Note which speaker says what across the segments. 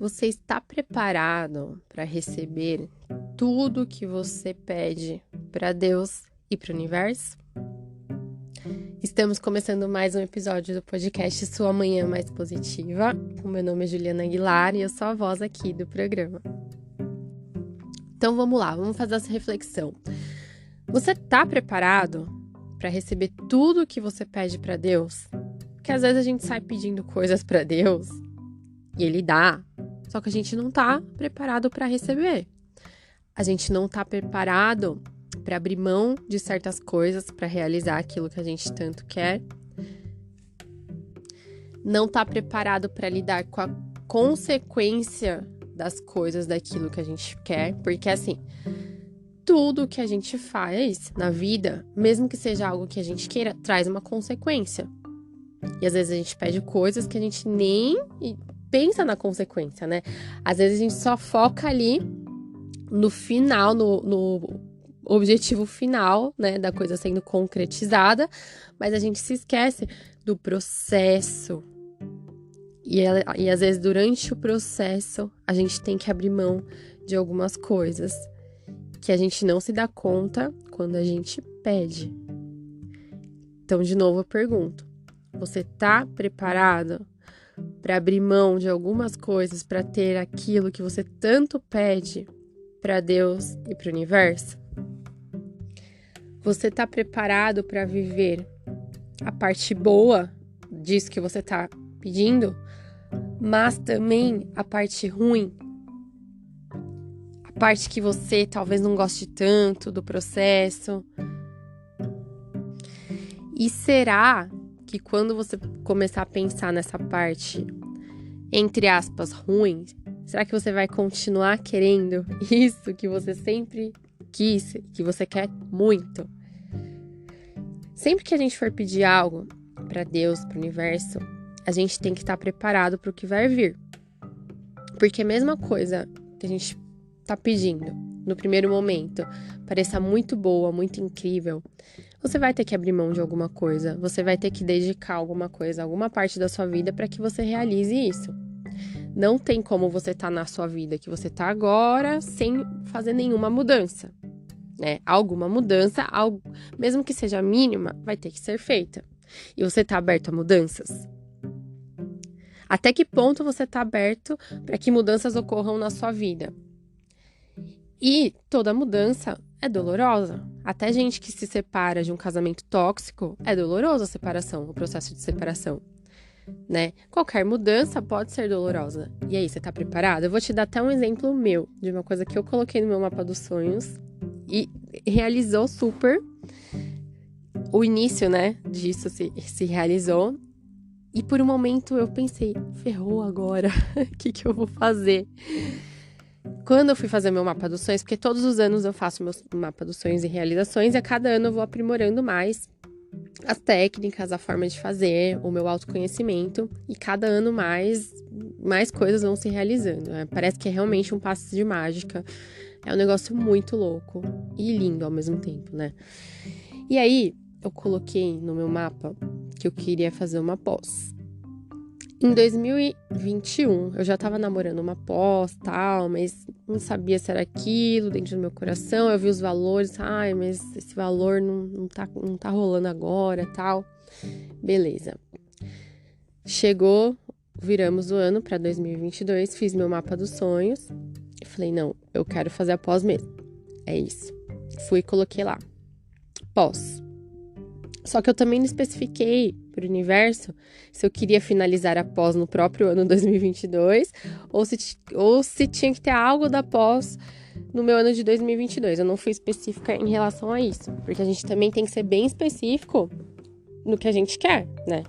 Speaker 1: Você está preparado para receber tudo que você pede para Deus e para o universo? Estamos começando mais um episódio do podcast Sua Manhã Mais Positiva. O meu nome é Juliana Aguilar e eu sou a voz aqui do programa. Então vamos lá, vamos fazer essa reflexão. Você está preparado para receber tudo que você pede para Deus? Porque às vezes a gente sai pedindo coisas para Deus e Ele dá, só que a gente não está preparado para receber. A gente não está preparado para abrir mão de certas coisas para realizar aquilo que a gente tanto quer. Não está preparado para lidar com a consequência das coisas daquilo que a gente quer, porque assim, tudo que a gente faz na vida, mesmo que seja algo que a gente queira, traz uma consequência. E às vezes a gente pede coisas que a gente nem pensa na consequência, né? Às vezes a gente só foca ali no final, no objetivo final, né, da coisa sendo concretizada, mas a gente se esquece do processo. E às vezes durante o processo a gente tem que abrir mão de algumas coisas que a gente não se dá conta quando a gente pede. Então, de novo, eu pergunto: você tá preparado para abrir mão de algumas coisas para ter aquilo que você tanto pede para Deus e para o universo? Você tá preparado para viver a parte boa disso que você tá pedindo, mas também a parte ruim? A parte que você talvez não goste tanto do processo? E será que quando você começar a pensar nessa parte, entre aspas, ruim, será que você vai continuar querendo isso que você sempre quis, que você quer muito? Sempre que a gente for pedir algo para Deus, para o universo, a gente tem que estar preparado para o que vai vir. Porque a mesma coisa que a gente está pedindo no primeiro momento pareça muito boa, muito incrível, você vai ter que abrir mão de alguma coisa, você vai ter que dedicar alguma coisa, alguma parte da sua vida para que você realize isso. Não tem como você estar na sua vida que você está agora sem fazer nenhuma mudança, né? Alguma mudança, mesmo que seja mínima, vai ter que ser feita. E você está aberto a mudanças? Até que ponto você está aberto para que mudanças ocorram na sua vida? E toda mudança é dolorosa. Até gente que se separa de um casamento tóxico, é doloroso a separação, o processo de separação, né? Qualquer mudança pode ser dolorosa. E aí, você tá preparado? Eu vou te dar até um exemplo meu, de uma coisa que eu coloquei no meu mapa dos sonhos e realizou super. O início, né, disso se realizou. E por um momento eu pensei, ferrou agora, o que eu vou fazer? Quando eu fui fazer meu mapa dos sonhos, porque todos os anos eu faço meu mapa dos sonhos e realizações, e a cada ano eu vou aprimorando mais as técnicas, a forma de fazer, o meu autoconhecimento, e cada ano mais coisas vão se realizando, né? Parece que é realmente um passe de mágica, é um negócio muito louco e lindo ao mesmo tempo, né? E aí, eu coloquei no meu mapa que eu queria fazer uma pós. Em 2021, eu já tava namorando uma pós, tal, mas não sabia se era aquilo dentro do meu coração. Eu vi os valores, mas esse valor não tá rolando agora, tal. Beleza. Chegou, viramos o ano para 2022, fiz meu mapa dos sonhos. E falei, não, eu quero fazer a pós mesmo. É isso. Fui e coloquei lá. Pós. Só que eu também não especifiquei para o universo se eu queria finalizar a pós no próprio ano 2022 ou se tinha que ter algo da pós no meu ano de 2022. Eu não fui específica em relação a isso, porque a gente também tem que ser bem específico no que a gente quer, né?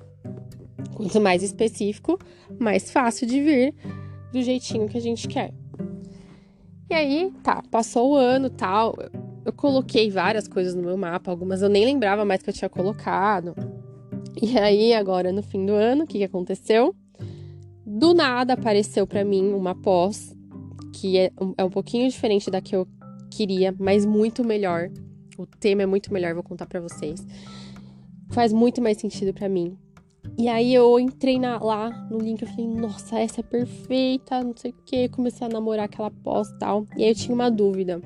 Speaker 1: Quanto mais específico, mais fácil de vir do jeitinho que a gente quer. E aí, tá, passou o ano, tal. Eu coloquei várias coisas no meu mapa, algumas eu nem lembrava mais que eu tinha colocado. E aí, agora, no fim do ano, o que aconteceu? Do nada apareceu pra mim uma pós, que é um pouquinho diferente da que eu queria, mas muito melhor. O tema é muito melhor, vou contar pra vocês. Faz muito mais sentido pra mim. E aí eu entrei lá no link, eu falei, nossa, essa é perfeita, não sei o que, comecei a namorar aquela pós e tal. E aí eu tinha uma dúvida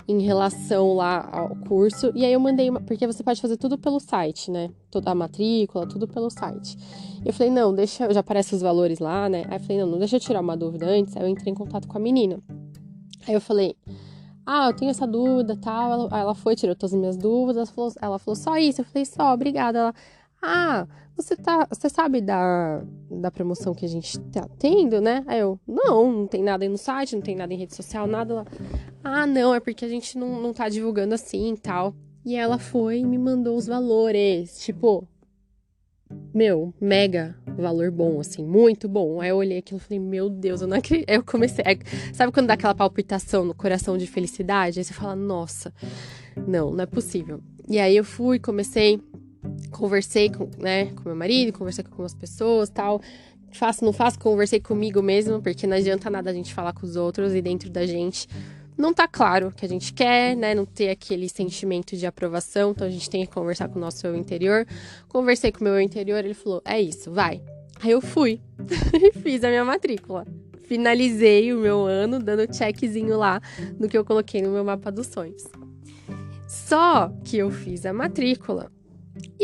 Speaker 1: em relação lá ao curso, e aí eu mandei porque você pode fazer tudo pelo site, né? Toda a matrícula, tudo pelo site. Eu falei, não, já aparece os valores lá, né? Aí eu falei, não deixa eu tirar uma dúvida antes. Aí eu entrei em contato com a menina. Aí eu falei, eu tenho essa dúvida, tal. Ela foi, tirou todas as minhas dúvidas, ela falou, só isso? Eu falei, só, obrigada. Ela, você sabe da promoção que a gente tá tendo, né? Aí eu, não tem nada aí no site, não tem nada em rede social, nada. Não, é porque a gente não tá divulgando assim e tal. E ela foi e me mandou os valores, tipo, mega valor bom, assim, muito bom. Aí eu olhei aquilo e falei, meu Deus, eu não acredito. Aí eu comecei, sabe quando dá aquela palpitação no coração de felicidade? Aí você fala, nossa, não é possível. E aí eu conversei com meu marido, conversei com algumas pessoas, tal. Faço, não faço, conversei comigo mesmo, porque não adianta nada a gente falar com os outros e dentro da gente não tá claro o que a gente quer, né? Não ter aquele sentimento de aprovação, então a gente tem que conversar com o nosso eu interior. Conversei com o meu eu interior, ele falou, é isso, vai. Aí eu fui e fiz a minha matrícula. Finalizei o meu ano dando checkzinho lá no que eu coloquei no meu mapa dos sonhos. Só que eu fiz a matrícula.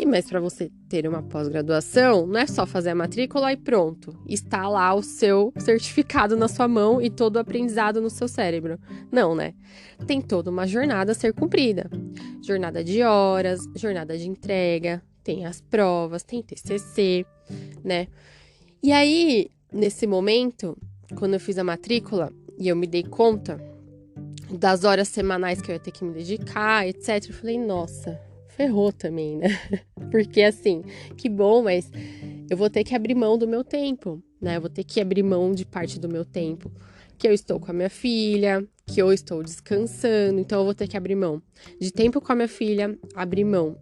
Speaker 1: Mas para você ter uma pós-graduação, não é só fazer a matrícula e pronto. Está lá o seu certificado na sua mão e todo o aprendizado no seu cérebro. Não, né? Tem toda uma jornada a ser cumprida. Jornada de horas, jornada de entrega, tem as provas, tem TCC, né? E aí, nesse momento, quando eu fiz a matrícula e eu me dei conta das horas semanais que eu ia ter que me dedicar, etc., eu falei, nossa, ferrou também, né? Porque assim, que bom, mas eu vou ter que abrir mão do meu tempo, né? Eu vou ter que abrir mão de parte do meu tempo, que eu estou com a minha filha, que eu estou descansando, então eu vou ter que abrir mão de tempo com a minha filha, abrir mão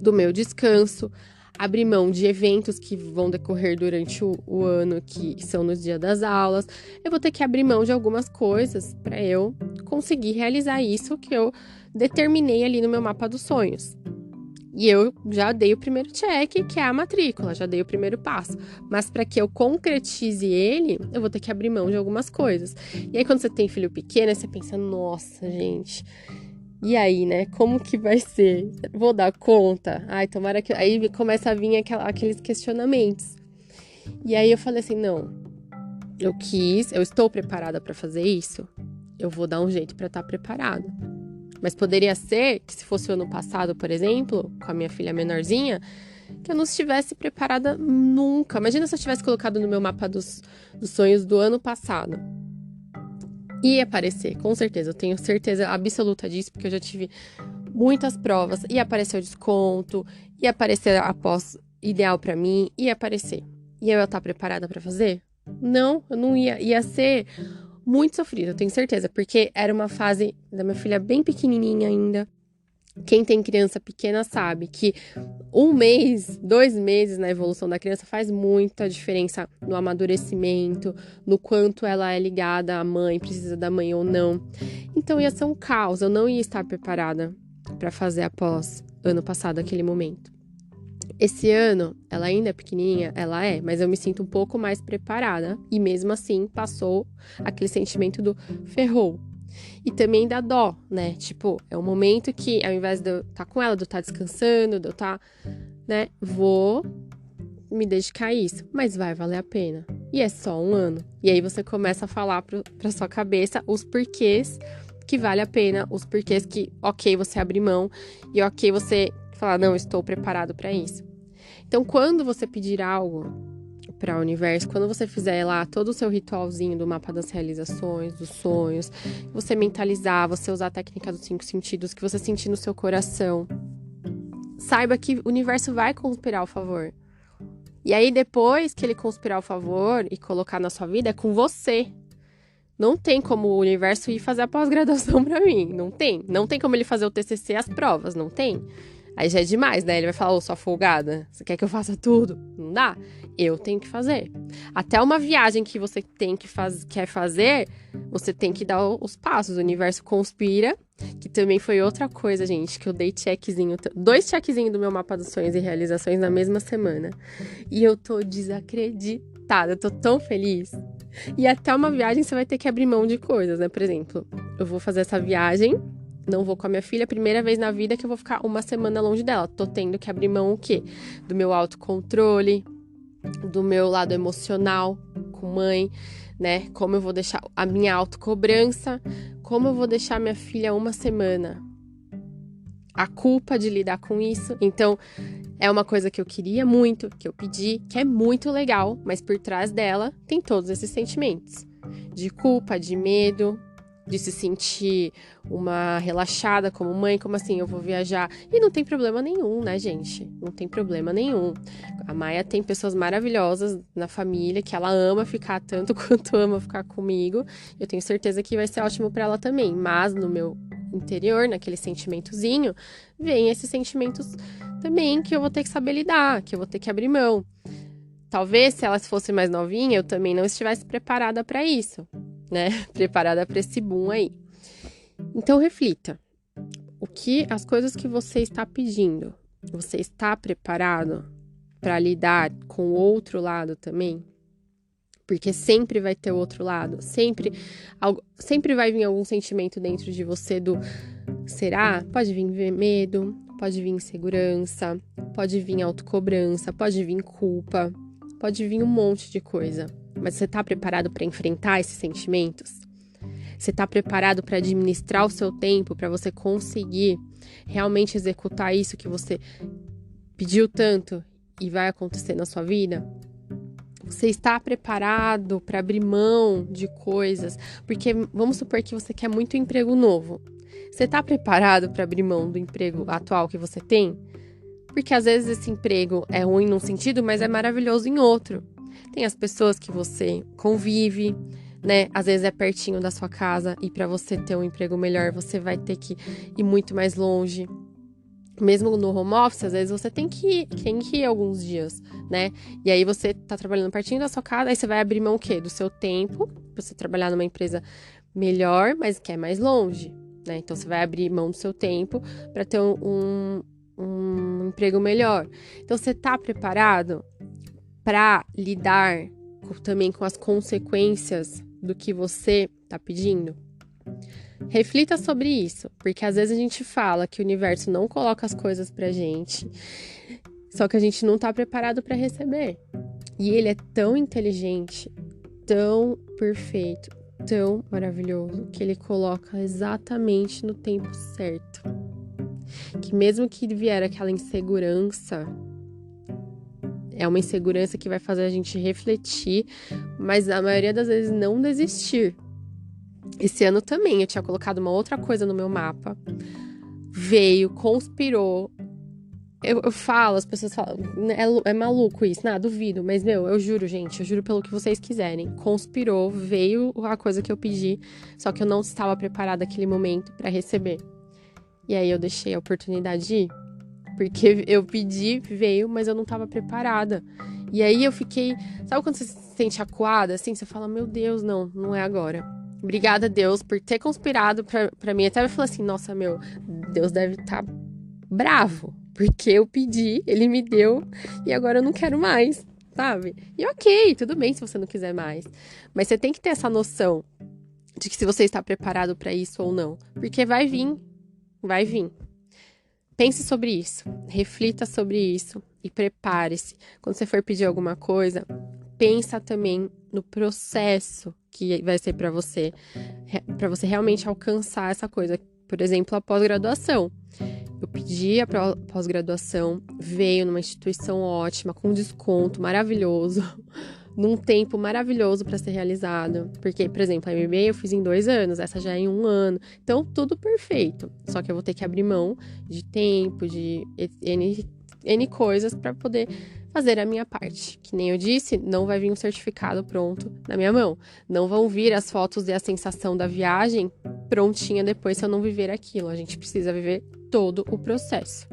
Speaker 1: do meu descanso, abrir mão de eventos que vão decorrer durante o ano, que são nos dias das aulas. Eu vou ter que abrir mão de algumas coisas para eu conseguir realizar isso que eu determinei ali no meu mapa dos sonhos. E eu já dei o primeiro check, que é a matrícula, já dei o primeiro passo. Mas para que eu concretize ele, eu vou ter que abrir mão de algumas coisas. E aí, quando você tem filho pequeno, você pensa, nossa, gente, e aí, né? Como que vai ser? Vou dar conta? Ai, tomara que... Aí começa a vir aqueles questionamentos. E aí eu falei assim, não, eu estou preparada para fazer isso? Eu vou dar um jeito para estar preparada. Mas poderia ser que se fosse o ano passado, por exemplo, com a minha filha menorzinha, que eu não estivesse preparada nunca. Imagina se eu tivesse colocado no meu mapa dos sonhos do ano passado. Ia aparecer, com certeza. Eu tenho certeza absoluta disso, porque eu já tive muitas provas. Ia aparecer o desconto, ia aparecer a pós ideal pra mim, ia aparecer. E eu ia estar preparada pra fazer? Não, eu não ia. Ia ser muito sofrido, eu tenho certeza, porque era uma fase da minha filha bem pequenininha ainda. Quem tem criança pequena sabe que 1 mês, 2 meses na evolução da criança faz muita diferença no amadurecimento, no quanto ela é ligada à mãe, precisa da mãe ou não. Então ia ser um caos, eu não ia estar preparada para fazer após ano passado, aquele momento. Esse ano, ela ainda é pequenininha, mas eu me sinto um pouco mais preparada e mesmo assim passou aquele sentimento do ferrou. E também dá dó, né? Tipo, é um momento que ao invés de eu estar com ela, de eu estar descansando, de eu estar, né? Vou me dedicar a isso, mas vai valer a pena. E é só 1 ano. E aí você começa a falar pra sua cabeça os porquês que vale a pena, os porquês que, ok, você abre mão e ok, você falar, não, estou preparado para isso. Então, quando você pedir algo para o universo, quando você fizer lá todo o seu ritualzinho do mapa das realizações, dos sonhos, você mentalizar, você usar a técnica dos 5 sentidos, que você sentir no seu coração, saiba que o universo vai conspirar ao favor. E aí, depois que ele conspirar ao favor e colocar na sua vida, é com você. Não tem como o universo ir fazer a pós-graduação para mim. Não tem. Não tem como ele fazer o TCC e as provas. Não tem. Aí já é demais, né? Ele vai falar, sua folgada, você quer que eu faça tudo? Não dá. Eu tenho que fazer. Até uma viagem que você quer fazer, você tem que dar os passos. O universo conspira que também foi outra coisa, gente, que eu dei checkzinho, 2 checkzinhos do meu mapa dos sonhos e realizações na mesma semana. E eu tô desacreditada, eu tô tão feliz. E até uma viagem você vai ter que abrir mão de coisas, né? Por exemplo, eu vou fazer essa viagem, não vou com a minha filha, primeira vez na vida que eu vou ficar uma semana longe dela. Tô tendo que abrir mão o quê? Do meu autocontrole, do meu lado emocional com mãe, né? Como eu vou deixar a minha autocobrança, como eu vou deixar minha filha uma semana. A culpa de lidar com isso. Então, é uma coisa que eu queria muito, que eu pedi, que é muito legal, mas por trás dela tem todos esses sentimentos. De culpa, de medo, de se sentir uma relaxada como mãe, como assim, eu vou viajar. E não tem problema nenhum, né, gente? Não tem problema nenhum. A Maia tem pessoas maravilhosas na família, que ela ama ficar tanto quanto ama ficar comigo. Eu tenho certeza que vai ser ótimo pra ela também. Mas no meu interior, naquele sentimentozinho, vem esses sentimentos também que eu vou ter que saber lidar, que eu vou ter que abrir mão. Talvez, se ela fosse mais novinha, eu também não estivesse preparada pra isso, né? Preparada pra esse boom aí. Então, reflita. As coisas que você está pedindo, você está preparado para lidar com o outro lado também? Porque sempre vai ter o outro lado, sempre vai vir algum sentimento dentro de você do será? Pode vir medo, pode vir insegurança, pode vir autocobrança, pode vir culpa, pode vir um monte de coisa. Mas você está preparado para enfrentar esses sentimentos? Você está preparado para administrar o seu tempo, para você conseguir realmente executar isso que você pediu tanto e vai acontecer na sua vida? Você está preparado para abrir mão de coisas? Porque vamos supor que você quer muito emprego novo. Você está preparado para abrir mão do emprego atual que você tem? Porque às vezes esse emprego é ruim num sentido, mas é maravilhoso em outro. Tem as pessoas que você convive, né? Às vezes é pertinho da sua casa e para você ter um emprego melhor, você vai ter que ir muito mais longe. Mesmo no home office, às vezes você tem que ir alguns dias, né? E aí você tá trabalhando pertinho da sua casa, aí você vai abrir mão o quê? Do seu tempo, pra você trabalhar numa empresa melhor, mas que é mais longe, né? Então você vai abrir mão do seu tempo para ter um emprego melhor. Então você tá preparado para lidar também com as consequências do que você tá pedindo? Reflita sobre isso, porque às vezes a gente fala que o universo não coloca as coisas pra gente, só que a gente não tá preparado para receber. E ele é tão inteligente, tão perfeito, tão maravilhoso, que ele coloca exatamente no tempo certo. Que mesmo que vier aquela insegurança, é uma insegurança que vai fazer a gente refletir, mas a maioria das vezes não desistir. Esse ano também eu tinha colocado uma outra coisa no meu mapa. Veio, conspirou. Eu falo, as pessoas falam, é maluco isso, duvido. Mas, eu juro, gente, eu juro pelo que vocês quiserem. Conspirou, veio a coisa que eu pedi, só que eu não estava preparada naquele momento para receber. E aí eu deixei a oportunidade de ir. Porque eu pedi, veio, mas eu não estava preparada. E aí eu fiquei... Sabe quando você se sente acuada, assim? Você fala, meu Deus, não é agora. Obrigada, Deus, por ter conspirado pra mim. Até eu falei assim, nossa, Deus deve estar bravo. Porque eu pedi, ele me deu, e agora eu não quero mais, sabe? E ok, tudo bem se você não quiser mais. Mas você tem que ter essa noção de que se você está preparado pra isso ou não. Porque vai vir. Pense sobre isso, reflita sobre isso e prepare-se. Quando você for pedir alguma coisa, pensa também no processo que vai ser para você realmente alcançar essa coisa. Por exemplo, a pós-graduação. Eu pedi a pós-graduação, veio numa instituição ótima, com desconto maravilhoso, num tempo maravilhoso para ser realizado. Porque, por exemplo, a MBA eu fiz em 2 anos, essa já é em 1 ano. Então, tudo perfeito. Só que eu vou ter que abrir mão de tempo, de N coisas para poder fazer a minha parte. Que nem eu disse, não vai vir um certificado pronto na minha mão. Não vão vir as fotos e a sensação da viagem prontinha depois se eu não viver aquilo. A gente precisa viver todo o processo.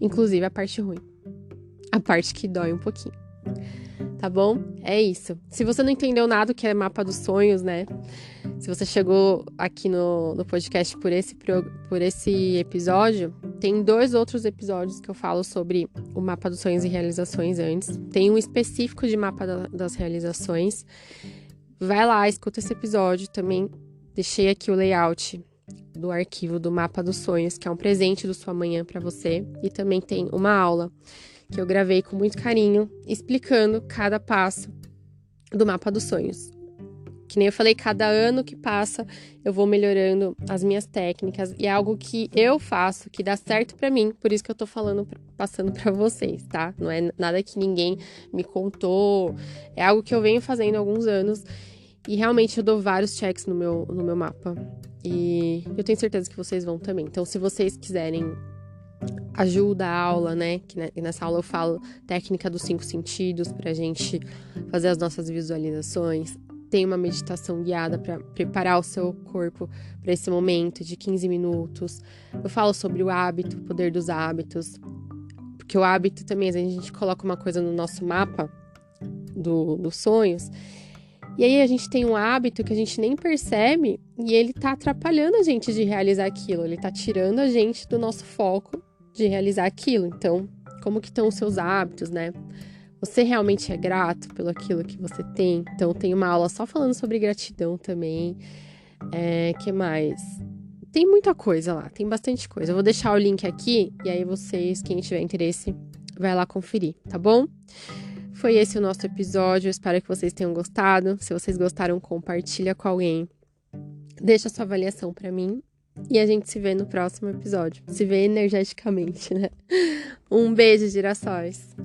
Speaker 1: Inclusive a parte ruim. A parte que dói um pouquinho. Tá bom? É isso. Se você não entendeu nada do que é mapa dos sonhos, né? Se você chegou aqui no podcast por esse episódio, tem 2 outros episódios que eu falo sobre o mapa dos sonhos e realizações antes. Tem um específico de mapa das realizações. Vai lá, escuta esse episódio. Também deixei aqui o layout do arquivo do mapa dos sonhos, que é um presente do Sua Manhã para você. E também tem uma aula que eu gravei com muito carinho, explicando cada passo do mapa dos sonhos. Que nem eu falei, cada ano que passa, eu vou melhorando as minhas técnicas. E é algo que eu faço, que dá certo pra mim. Por isso que eu tô passando pra vocês, tá? Não é nada que ninguém me contou. É algo que eu venho fazendo há alguns anos. E realmente eu dou vários checks no meu mapa. E eu tenho certeza que vocês vão também. Então, se vocês quiserem ajuda a aula, né? Que nessa aula eu falo técnica dos 5 sentidos pra gente fazer as nossas visualizações. Tem uma meditação guiada para preparar o seu corpo para esse momento de 15 minutos. Eu falo sobre o hábito, o poder dos hábitos. Porque o hábito também, às vezes a gente coloca uma coisa no nosso mapa dos sonhos. E aí a gente tem um hábito que a gente nem percebe e ele tá atrapalhando a gente de realizar aquilo. Ele tá tirando a gente do nosso foco de realizar aquilo. Então, como que estão os seus hábitos, né? Você realmente é grato pelo aquilo que você tem? Então, tem uma aula só falando sobre gratidão também. Que mais? Tem muita coisa lá, tem bastante coisa. Eu vou deixar o link aqui e aí vocês, quem tiver interesse, vai lá conferir, tá bom? Foi esse o nosso episódio, eu espero que vocês tenham gostado. Se vocês gostaram, compartilha com alguém. Deixa sua avaliação pra mim e a gente se vê no próximo episódio. Se vê energeticamente, né? Um beijo, girassóis!